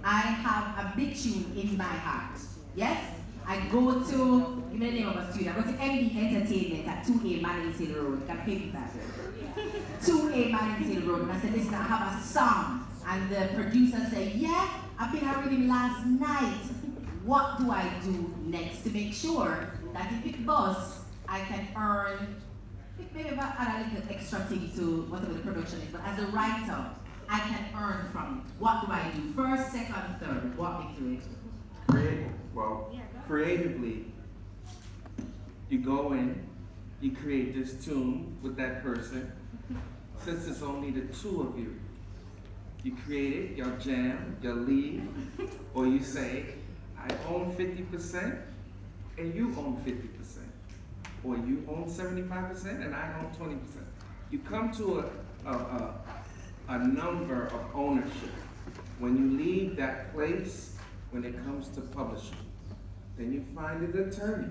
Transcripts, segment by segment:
I have a big tune in my heart. Yes? I go to, give me the name of a studio, I go to MD Entertainment at 2A Manning Hill Road. You can pay me that. 2A Manning Hill Road. And I said, listen, I have a song. And the producer said, yeah, I've been reading last night. What do I do next to make sure that if it buzz, I can earn, maybe about add a little extra thing to whatever the production is, but as a writer, I can earn from it. What do I do? First, second, third. Walk me through it. Creatively, you go in, you create this tune with that person. Since it's only the two of you, you create it, y'all jam, y'all leave, or you say, I own 50% and you own 50%, or you own 75% and I own 20%. You come to a number of ownership. When you leave that place, when it comes to publishing, then you find an attorney.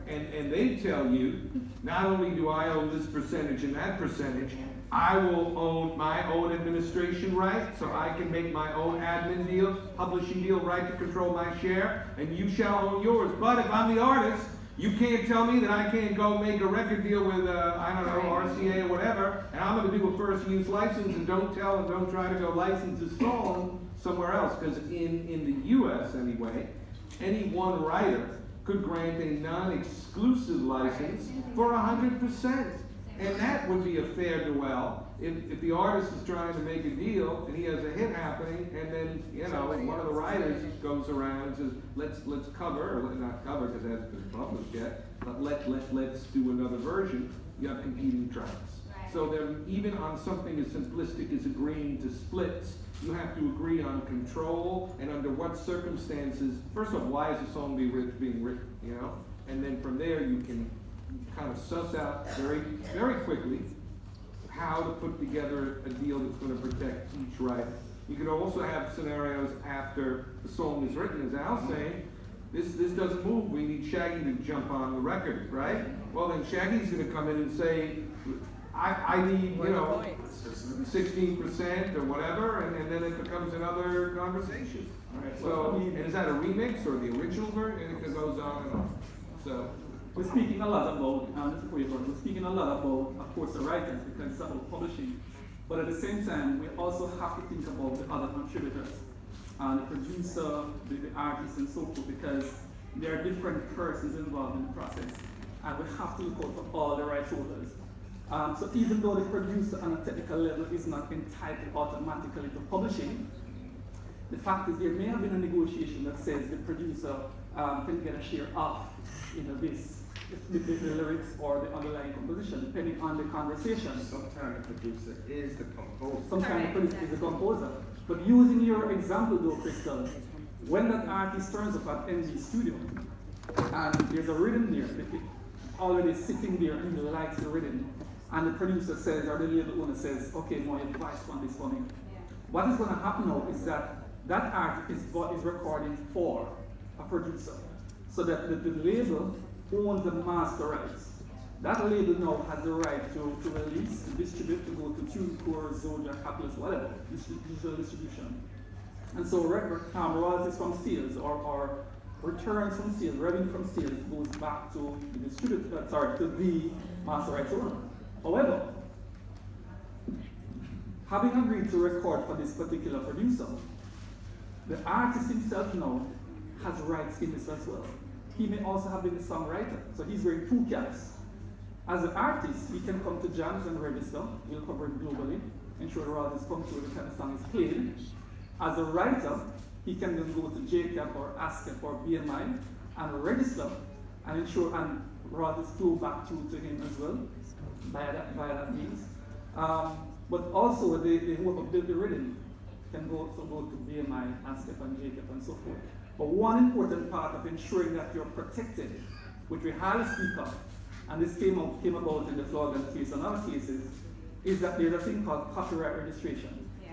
And they tell you, not only do I own this percentage and that percentage, I will own my own administration right, so I can make my own admin deal, publishing deal, right to control my share, and you shall own yours. But if I'm the artist, you can't tell me that I can't go make a record deal with, I don't know, RCA or whatever, and I'm going to do a first use license, and don't tell and don't try to go license a song somewhere else, because in the US anyway, any one writer could grant a non-exclusive license for 100%. And that would be a fair duel if the artist is trying to make a deal and he has a hit happening, and then, you know, one of the writers goes around and says, let's cover, or not cover because it hasn't been published yet, but let's do another version. You have competing tracks. Right. So there, even on something as simplistic as agreeing to splits, you have to agree on control and under what circumstances. First of all, why is a song being written, you know? And then from there you can kind of suss out very, very quickly how to put together a deal that's going to protect each writer. You could also have scenarios after the song is written, as Al's saying, this doesn't move, we need Shaggy to jump on the record, right? Well, then Shaggy's going to come in and say, I need, you know, 16% or whatever, and then it becomes another conversation. Right. So, and is that a remix or the original version? And it goes on and on. So. We're speaking a lot about, we're speaking a lot about, of course, the writers, because it's about publishing. But at the same time, we also have to think about the other contributors, the producer, the artist, and so forth, because there are different persons involved in the process. And we have to look out for all the rights holders. So even though the producer on a technical level is not entitled automatically to publishing, the fact is there may have been a negotiation that says the producer can get a share of this, the lyrics or the underlying composition, depending on the conversation. Sometimes the producer is the composer. Sometimes the producer is the composer. But using your example though, Crystal, when that artist turns up at NG Studio, and there's a rhythm there, already sitting there and he likes the rhythm, and the producer says, or the label owner says, okay, more advice on this for me. What is going to happen now is that artist is recording for a producer, so that the label owns the master rights. That label now has the right to release, to distribute, to go to TuneCore, Zodiac, Atlas, whatever, digital distribution. And so royalties from sales or returns from sales, revenue from sales goes back to the distributor, to the master rights owner. However, having agreed to record for this particular producer, the artist himself now has rights in this as well. He may also have been the songwriter, so he's wearing two caps. As an artist, he can come to jams and register. We'll cover it globally, ensure the royalties come through the kind of song is played. As a writer, he can then go to JCAP or ASCAP or BMI and register and ensure and royalties flow back through to him as well via that means. But also whoever built the rhythm can go to BMI, ASCAP and JCAP and so forth. But one important part of ensuring that you're protected, which we highly speak of, and this came about in the Florida case and other cases, is that there's a thing called copyright registration. Yeah.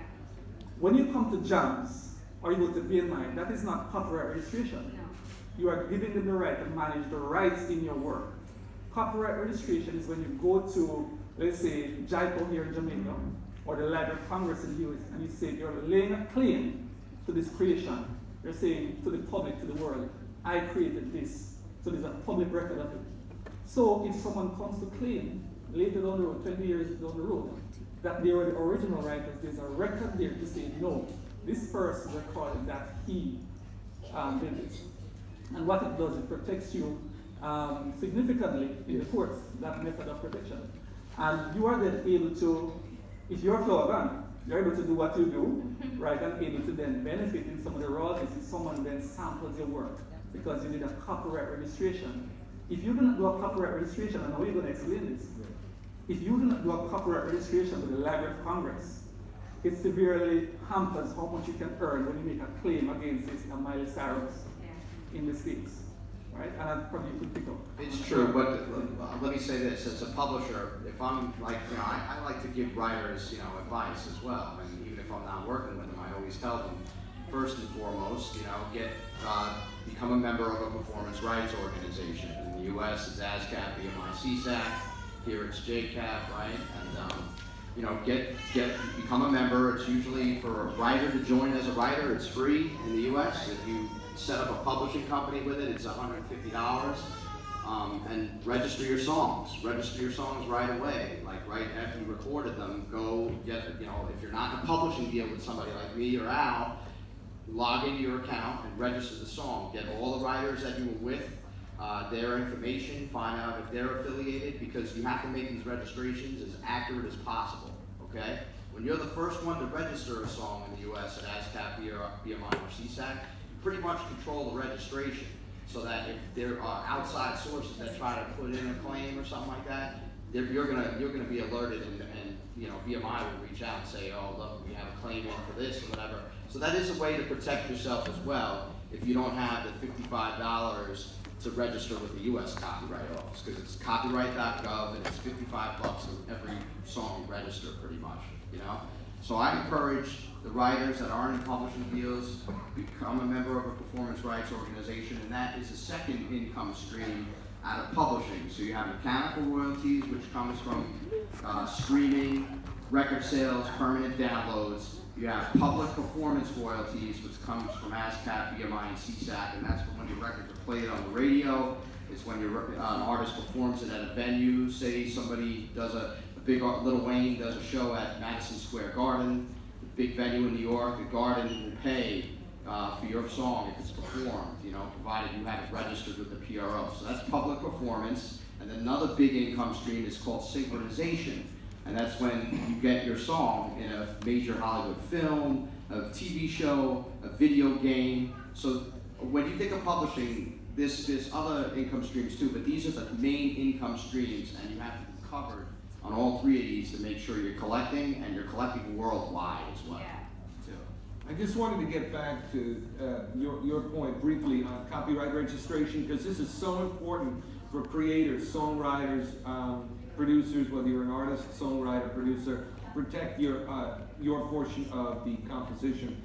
When you come to jams or you go to BMI, that is not copyright registration. No. You are giving them the right to manage the rights in your work. Copyright registration is when you go to, let's say, JIPO here in Jamaica, or the Library of Congress in the US, and you say you're laying a claim to this creation. They're saying to the public, to the world, I created this. So there's a public record of it. So if someone comes to claim later down the road, 20 years down the road, that they were the original writers, there's a record there to say, no, this person recorded that he did this. And what it does, it protects you significantly in the courts, that method of protection. And you are then able to, if you're Flower Band, you're able to do what you do, right, and able to then benefit in some of the royalties if someone then samples your work because you did a copyright registration. If you do not do a copyright registration, and how are you going to explain this? If you do not do a copyright registration with the Library of Congress, it severely hampers how much you can earn when you make a claim against this Miley Cyrus in the States. Right? And I probably could pick up. It's true, but let me say this: as a publisher, if I'm like, I like to give writers, advice as well. And even if I'm not working with them, I always tell them, first and foremost, become a member of a performance rights organization. In the U.S., it's ASCAP, BMI, CSAC. Here it's JCAP, right? And become a member. It's usually for a writer to join as a writer. It's free in the U.S. If you set up a publishing company with it, it's $150. And register your songs. Register your songs right away. Like right after you recorded them, go get, if you're not in a publishing deal with somebody like me or Al, log into your account and register the song. Get all the writers that you were with, their information, find out if they're affiliated, because you have to make these registrations as accurate as possible, okay? When you're the first one to register a song in the US at ASCAP, BMI, or CSAC, you pretty much control the registration, so that if there are outside sources that try to put in a claim or something like that, you're gonna be alerted, and BMI will reach out and say, oh look, we have a claim in for this or whatever. So that is a way to protect yourself as well if you don't have the $55 to register with the U.S. Copyright Office, because it's copyright.gov and it's $55 for every song you register, pretty much. So I encourage the writers that aren't in publishing deals become a member of a performance rights organization, and that is a second income stream out of publishing. So you have mechanical royalties, which comes from streaming, record sales, permanent downloads. You have public performance royalties, which comes from ASCAP, BMI, and CSAC, and that's when your records are played on the radio. It's when an artist performs it at a venue. Say somebody does Lil Wayne does a show at Madison Square Garden, a big venue in New York. The Garden will pay for your song if it's performed, provided you have it registered with the PRO. So that's public performance. And then another big income stream is called synchronization. And that's when you get your song in a major Hollywood film, a TV show, a video game. So when you think of publishing, there's other income streams too, but these are the main income streams, and you have to be covered on all three of these to make sure you're collecting, and you're collecting worldwide as well. Too. I just wanted to get back to your point briefly on copyright registration, because this is so important for creators, songwriters, producers, whether you're an artist, songwriter, producer, protect your portion of the composition.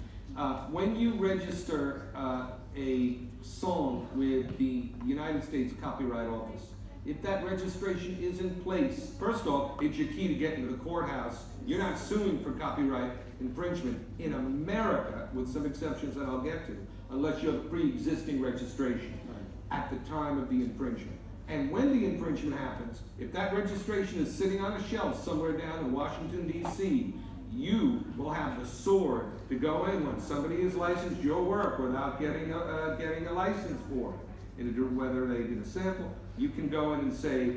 When you register a song with the United States Copyright Office, if that registration is in place, first off, it's your key to get into the courthouse. You're not suing for copyright infringement in America, with some exceptions that I'll get to, unless you have pre-existing registration at the time of the infringement. And when the infringement happens, if that registration is sitting on a shelf somewhere down in Washington, D.C., you will have the sword to go in when somebody has licensed your work without getting a license for it. Whether they did a sample, you can go in and say,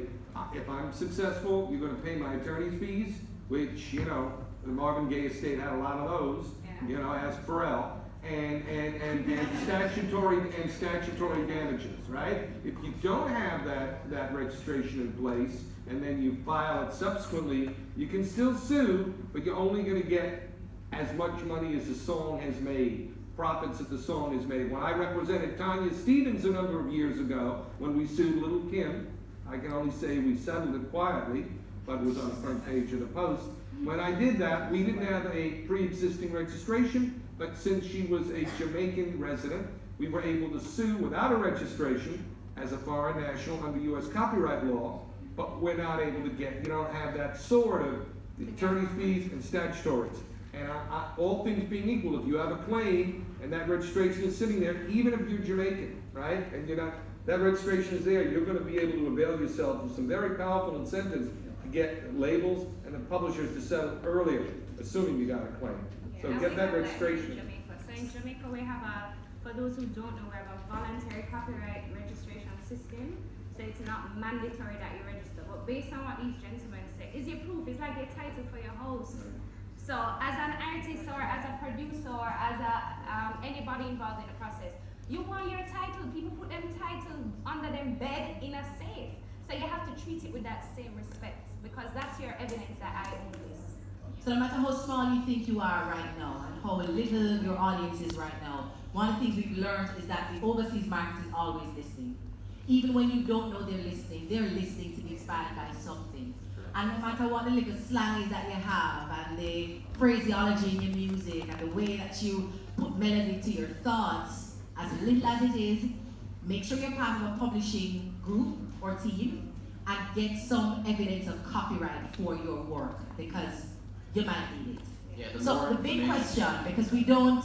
if I'm successful, you're going to pay my attorney's fees, which, the Marvin Gaye estate had a lot of those, as Pharrell. And statutory damages, right? If you don't have that registration in place, and then you file it subsequently, you can still sue, but you're only going to get as much money as the song has made, profits that the song has made. When I represented Tanya Stevens a number of years ago, when we sued Little Kim, I can only say we settled it quietly, but it was on the front page of the Post. When I did that, we didn't have a pre-existing registration, but since she was a Jamaican resident, we were able to sue without a registration as a foreign national under U.S. copyright law, but we're not able to you don't have that sort of attorney's fees and statutories. And all things being equal, if you have a claim and that registration is sitting there, even if you're Jamaican, right, and you're not, that registration is there, you're going to be able to avail yourself of some very powerful incentives to get labels and the publishers to settle earlier, assuming you got a claim. So get that registration. So in Jamaica, we have for those who don't know, we have a voluntary copyright registration system. So it's not mandatory that you register, but based on what these gentlemen say, is your proof, it's like a title for your host. So as an artist or as a producer or as anybody involved in the process, you want your title, people put them title under them bed in a safe. So you have to treat it with that same respect because that's your evidence that I own this. So no matter how small you think you are right now and how little your audience is right now, one of the things we've learned is that the overseas market is always listening. Even when you don't know they're listening to be inspired by something. And no matter what the little slang is that you have, and the phraseology in your music, and the way that you put melody to your thoughts, as little as it is, make sure you're part of a publishing group or team, and get some evidence of copyright for your work, because you might need it. Yeah, So the big question, because we don't